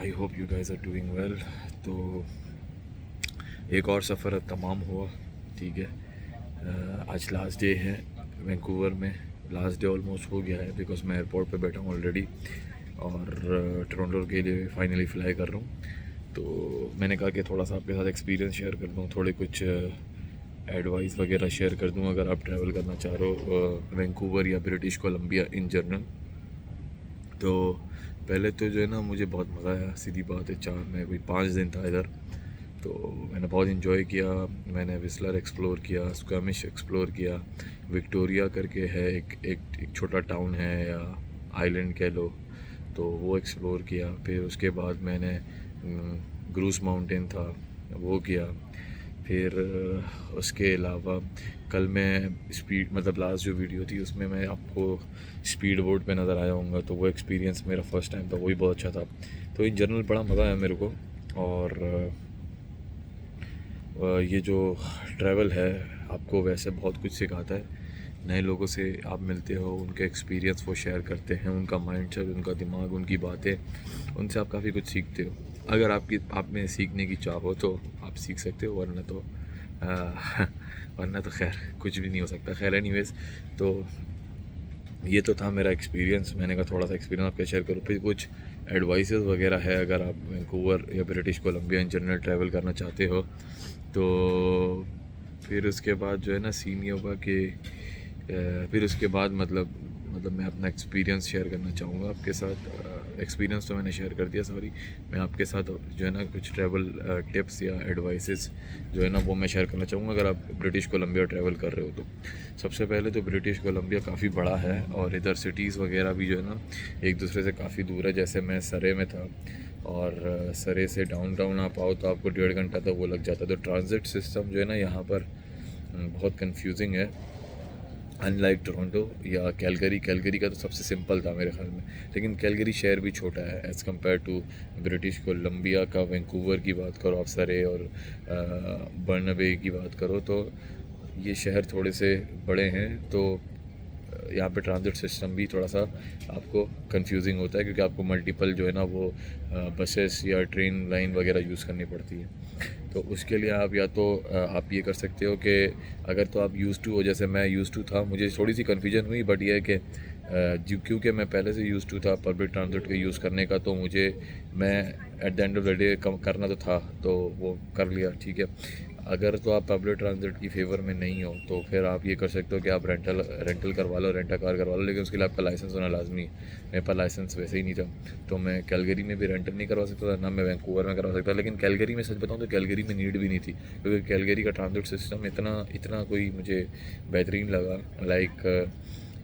I hope you guys are doing well. तो एक और सफ़र तमाम हुआ, ठीक है। आज लास्ट डे है वैंकूवर में। लास्ट डे ऑलमोस्ट हो गया है बिकॉज मैं एयरपोर्ट पे बैठा हूँ ऑलरेडी और टोरंटो के लिए फाइनली फ़्लाई कर रहा हूँ। तो मैंने कहा कि थोड़ा सा आपके साथ एक्सपीरियंस शेयर कर दूँ, थोड़े कुछ एडवाइस वगैरह शेयर कर दूँ अगर आप ट्रैवल करना चाह रहे हो वैंकूवर या ब्रिटिश कोलंबिया इन जनरल। तो पहले तो जो है ना मुझे बहुत मज़ा आया, सीधी बात है। मैं कोई 5 दिन था इधर, तो मैंने बहुत इन्जॉय किया। मैंने विस्लर एक्सप्लोर किया, स्क्वैमिश एक्सप्लोर किया, विक्टोरिया करके है एक छोटा टाउन है या आइलैंड कह लो, तो वो एक्सप्लोर किया। फिर उसके बाद मैंने ग्रूस माउंटेन था वो किया। फिर उसके अलावा कल मैं स्पीड मतलब लास्ट जो वीडियो थी उसमें मैं आपको स्पीड बोट पे नज़र आया हूँगा, तो वो एक्सपीरियंस मेरा फ़र्स्ट टाइम था, वो भी बहुत अच्छा था। तो इन जनरल बड़ा मज़ा आया मेरे को। और ये जो ट्रैवल है आपको वैसे बहुत कुछ सिखाता है। नए लोगों से आप मिलते हो, उनके एक्सपीरियंस वो शेयर करते हैं, उनका माइंडसेट, उनका दिमाग, उनकी बातें, उनसे आप काफ़ी कुछ सीखते हो। अगर आप में सीखने की चाह हो तो आप सीख सकते हो, वरना तो खैर कुछ भी नहीं हो सकता। खैर एनीवेज, तो ये तो था मेरा एक्सपीरियंस। मैंने कहा थोड़ा सा एक्सपीरियंस आपके शेयर करूँ। फिर कुछ एडवाइसेस वगैरह है अगर आप वैंकूवर या British Columbia in general travel करना चाहते हो तो। फिर उसके बाद जो है ना सीन ये होगा कि फिर उसके बाद मतलब मैं अपना एक्सपीरियंस शेयर करना चाहूँगा आपके साथ। एक्सपीरियंस तो मैंने शेयर कर दिया, सॉरी। मैं आपके साथ जो है ना कुछ ट्रैवल टिप्स या एडवाइसेस जो है ना वो मैं शेयर करना चाहूँगा अगर आप ब्रिटिश कोलंबिया ट्रैवल कर रहे हो तो। सबसे पहले तो ब्रिटिश कोलंबिया काफ़ी बड़ा है और इधर सिटीज़ वगैरह भी जो है ना एक दूसरे से काफ़ी दूर है। जैसे मैं सरे में था और सरे से डाउनटाउन आप आओ तो आपको 1.5 घंटा तक वो लग जाता है। तो ट्रांजिट सिस्टम जो है ना यहाँ पर बहुत कंफ्यूजिंग है, अनलाइक टोरंटो या कैलगरी का तो सबसे सिंपल था मेरे ख्याल में। लेकिन कैलगरी शहर भी छोटा है as compare to British Columbia का। वैंकूवर की बात करो आप, सरे और बर्नाबे की बात करो तो ये शहर थोड़े से बड़े हैं। तो यहाँ पे ट्रांजिट सिस्टम भी थोड़ा सा आपको कंफ्यूजिंग होता है क्योंकि आपको मल्टीपल जो है ना वो बसेस या ट्रेन लाइन वगैरह यूज़ करनी पड़ती है। तो उसके लिए आप या तो आप ये कर सकते हो कि अगर तो आप यूज़ टू हो, जैसे मैं यूज़ टू था, मुझे थोड़ी सी कन्फ्यूजन हुई बट ये है कि क्योंकि मैं पहले से यूज़ टू था पब्लिक ट्रांसपोर्ट का यूज़ करने का, तो मैं at the end of the day करना तो था, तो वो कर लिया, ठीक है। अगर तो आप पब्लिक ट्रांसपोर्ट की फेवर में नहीं हो तो फिर आप ये कर सकते हो कि आप रेंटल करवा लो, रेंटा कार करवा लो, लेकिन उसके लिए आपका लाइसेंस होना लाजमी है। मेरे पास लाइसेंस वैसे ही नहीं था, तो मैं कैलगरी में भी रेंटल नहीं करवा सकता था, ना मैं वैंकूवर में करवा सकता। लेकिन कैलगरी में सच बताऊँ तो कैलगरी में नीड भी नहीं थी क्योंकि कैलगरी का ट्रांसपोर्ट सिस्टम इतना कोई मुझे बेहतरीन लगा। लाइक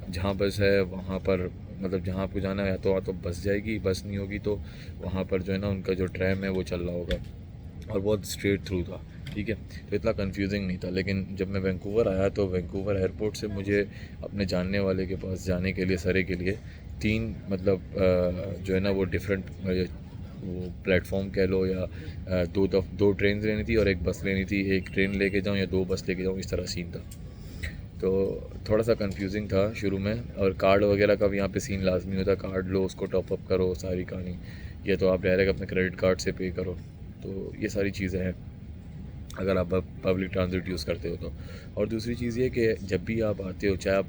जहाँ बस है वहाँ पर मतलब जहाँ आपको जाना है या तो बस जाएगी, बस नहीं होगी तो वहाँ पर जो है ना उनका जो ट्रैम है वो चल रहा होगा और बहुत स्ट्रेट थ्रू था, ठीक है। तो इतना कंफ्यूजिंग नहीं था। लेकिन जब मैं वैंकूवर आया तो वैंकूवर एयरपोर्ट से मुझे अपने जानने वाले के पास जाने के लिए, सरे के लिए 3 मतलब जो है ना वो डिफरेंट वो प्लेटफॉर्म कह लो या दो ट्रेन लेनी थी और एक बस लेनी थी। एक ट्रेन लेके जाऊँ या 2 बस लेके जाऊँ, इस तरह सीन था। तो थोड़ा सा कंफ्यूजिंग था शुरू में। और कार्ड वगैरह का भी यहाँ पे सीन लाजमी होता है, कार्ड लो, उसको टॉपअप करो, सारी कहानी। या तो आप डायरेक्ट अपने क्रेडिट कार्ड से पे करो। तो ये सारी चीज़ें हैं अगर आप पब्लिक ट्रांसपोर्ट यूज़ करते हो तो। और दूसरी चीज़ ये कि जब भी आप आते हो, चाहे आप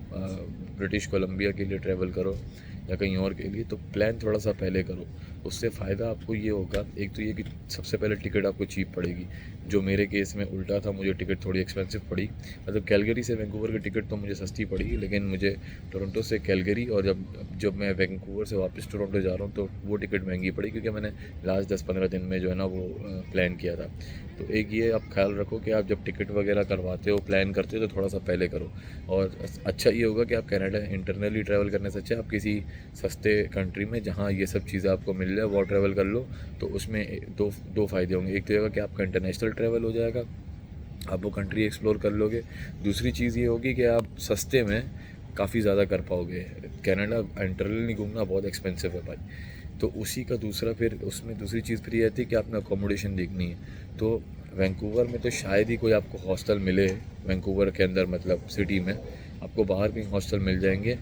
ब्रिटिश कोलंबिया के लिए ट्रैवल करो या कहीं और के लिए, तो प्लान थोड़ा सा पहले करो। उससे फ़ायदा आपको ये होगा, एक तो ये कि सबसे पहले टिकट आपको चीप पड़ेगी, जो मेरे केस में उल्टा था, मुझे टिकट थोड़ी एक्सपेंसिव पड़ी। मतलब कैलगरी से वैंकूवर की टिकट तो मुझे सस्ती पड़ी, लेकिन मुझे टोरंटो से कैलगरी और जब मैं वैंकूवर से वापस टोरंटो जा रहा हूँ तो वो टिकट महंगी पड़ी क्योंकि मैंने लास्ट 10-15 दिन में जो है ना वो प्लान किया था। तो एक ये आप ख्याल रखो कि आप जब टिकट वगैरह करवाते हो, प्लान करते हो, तो थोड़ा सा पहले करो। और अच्छा ये होगा कि आप कनाडा इंटरनली ट्रैवल करने से अच्छा आप किसी सस्ते कंट्री में जहाँ ये सब चीज़ें आपको मिल जाए वो ट्रैवल कर लो। तो उसमें दो फ़ायदे होंगे। एक तो ये होगा कि आपका इंटरनेशनल ट्रैवल हो जाएगा, आप वो कंट्री एक्सप्लोर कर लोगे। दूसरी चीज़ ये होगी कि आप सस्ते में काफ़ी ज़्यादा कर पाओगे। कनाडा इंटरनली घूमना बहुत एक्सपेंसिव है भाई। तो उसी का दूसरा फिर उसमें दूसरी चीज़ फिर ये आती है कि आपने अकोमोडेशन देखनी है। तो वैंकूवर में तो शायद ही कोई आपको हॉस्टल मिले, वैंकूवर के अंदर मतलब सिटी में आपको बाहर कहीं हॉस्टल मिल जाएंगे।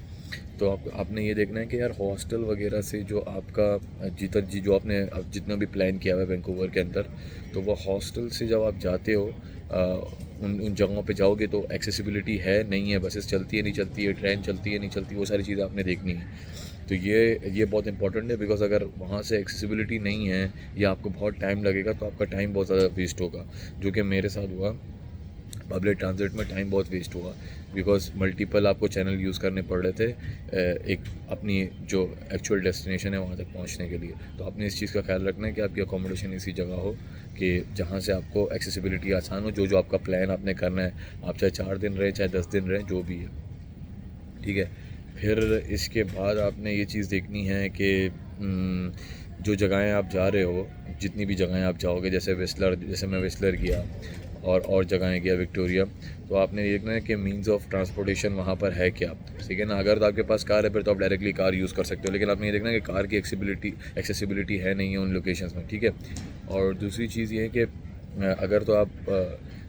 तो आपने ये देखना है कि यार हॉस्टल वगैरह से जो आपका जो आपने जितना भी प्लान किया हुआ है वैंकूवर के अंदर, तो वो हॉस्टल से जब आप जाते हो उन जगहों पे जाओगे तो एक्सेसिबिलिटी है नहीं है, बसेस चलती है नहीं चलती है, ट्रेन चलती है नहीं चलती, वो सारी चीज़ें आपने देखनी है। तो ये बहुत इंपॉर्टेंट है, बिकॉज़ अगर वहाँ से एक्सेसिबिलिटी नहीं है या आपको बहुत टाइम लगेगा तो आपका टाइम बहुत ज़्यादा वेस्ट होगा, जो कि मेरे साथ हुआ। पब्लिक ट्रांजिट में टाइम बहुत वेस्ट हुआ, बिकॉज मल्टीपल आपको चैनल यूज़ करने पड़ रहे थे एक अपनी जो एक्चुअल डेस्टिनेशन है वहाँ तक पहुँचने के लिए। तो आपने इस चीज़ का ख्याल रखना है कि आपकी अकोमोडेशन ऐसी जगह हो कि जहाँ से आपको एक्सेसिबिलिटी आसान हो, जो आपका प्लान आपने करना है, आप चाहे 4 दिन रहें चाहे 10 दिन रहें, जो भी है, ठीक है। फिर इसके बाद आपने ये चीज़ देखनी है कि जो जगहें आप जा रहे हो, जितनी भी जगहें आप जाओगे, जैसे मैं विस्लर गया और जगहें गया विक्टोरिया, तो आपने देखना है कि मींस ऑफ ट्रांसपोर्टेशन वहाँ पर है क्या, ठीक है ना। अगर तो आपके पास कार है फिर तो आप डायरेक्टली कार यूज़ कर सकते हो, लेकिन आपने ये देखना है कि कार की एक्सेसिबिलिटी है नहीं है उन लोकेशंस में, ठीक है। और दूसरी चीज़ ये है कि अगर तो आप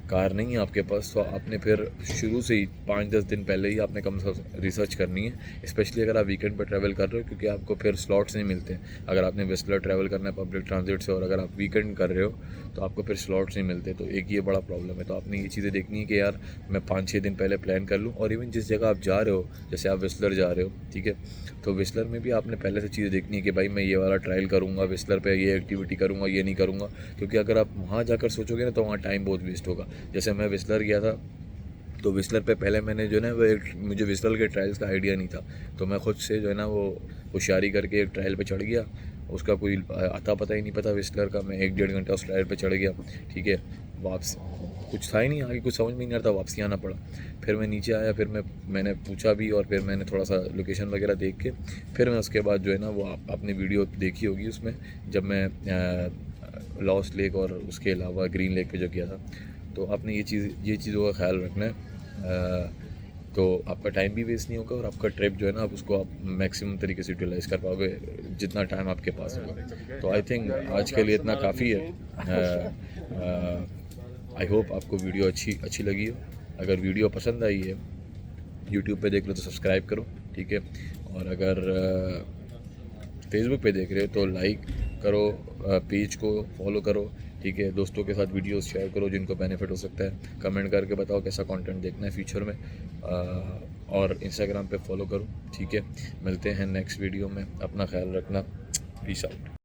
कार नहीं है आपके पास, तो आपने फिर शुरू से ही 5-10 दिन पहले ही आपने कम से कम रिसर्च करनी है, स्पेशली अगर आप वीकेंड पर ट्रैवल कर रहे हो, क्योंकि आपको फिर स्लॉट्स नहीं मिलते। अगर आपने विस्लर ट्रैवल करना है पब्लिक ट्रांजिट से और अगर आप वीकेंड कर रहे हो तो आपको फिर स्लॉट्स नहीं मिलते, तो एक ये बड़ा प्रॉब्लम है। तो आपने ये चीज़ें देखनी है कि यार मैं 5-6 दिन पहले प्लान कर लूँ। और इवन जिस जगह आप जा रहे हो, जैसे आप विस्लर जा रहे हो, ठीक है, तो विस्लर में भी आपने पहले से चीज़ें देखनी है कि भाई मैं ये वाला ट्रायल करूँगा, विस्लर पे ये एक्टिविटी करूँगा, ये नहीं करूँगा, क्योंकि अगर आप वहाँ जाकर सोचोगे ना तो वहाँ टाइम बहुत वेस्ट होगा। जैसे मैं विस्लर गया था, तो विस्लर पे पहले मैंने जो है ना वो मुझे विस्लर के ट्रायल्स का आइडिया नहीं था, तो मैं खुद से जो है ना वो होशियारी करके एक ट्रायल पे चढ़ गया। उसका कोई आता पता ही नहीं पता विस्लर का, मैं 1-1.5 घंटा उस ट्रायल पे चढ़ गया, ठीक है। वापस कुछ था ही नहीं, आगे कुछ समझ में नहीं आता, वापसी आना पड़ा। फिर मैं नीचे आया, फिर मैंने पूछा भी और फिर मैंने थोड़ा सा लोकेशन वगैरह देख के फिर मैं उसके बाद जो है ना वो आपने वीडियो देखी होगी उसमें, जब मैं लॉस्ट लेक और उसके अलावा ग्रीन लेक पे जो किया था। तो आपने ये चीज़ों का ख्याल रखना है, तो आपका टाइम भी वेस्ट नहीं होगा और आपका ट्रिप जो है ना आप उसको आप मैक्सिमम तरीके से यूटिलाइज़ कर पाओगे जितना टाइम आपके पास होगा। तो आई थिंक आज के लिए इतना काफ़ी है। आई होप आपको वीडियो अच्छी लगी हो। अगर वीडियो पसंद आई है, यूट्यूब पे देख लो तो सब्सक्राइब करो, ठीक है। और अगर फेसबुक पे देख रहे हो तो लाइक करो, पेज को फॉलो करो, ठीक है। दोस्तों के साथ वीडियोस शेयर करो जिनको बेनिफिट हो सकता है। कमेंट करके बताओ कैसा कंटेंट देखना है फ्यूचर में, और इंस्टाग्राम पे फॉलो करो, ठीक है। मिलते हैं नेक्स्ट वीडियो में, अपना ख्याल रखना, पीस आउट।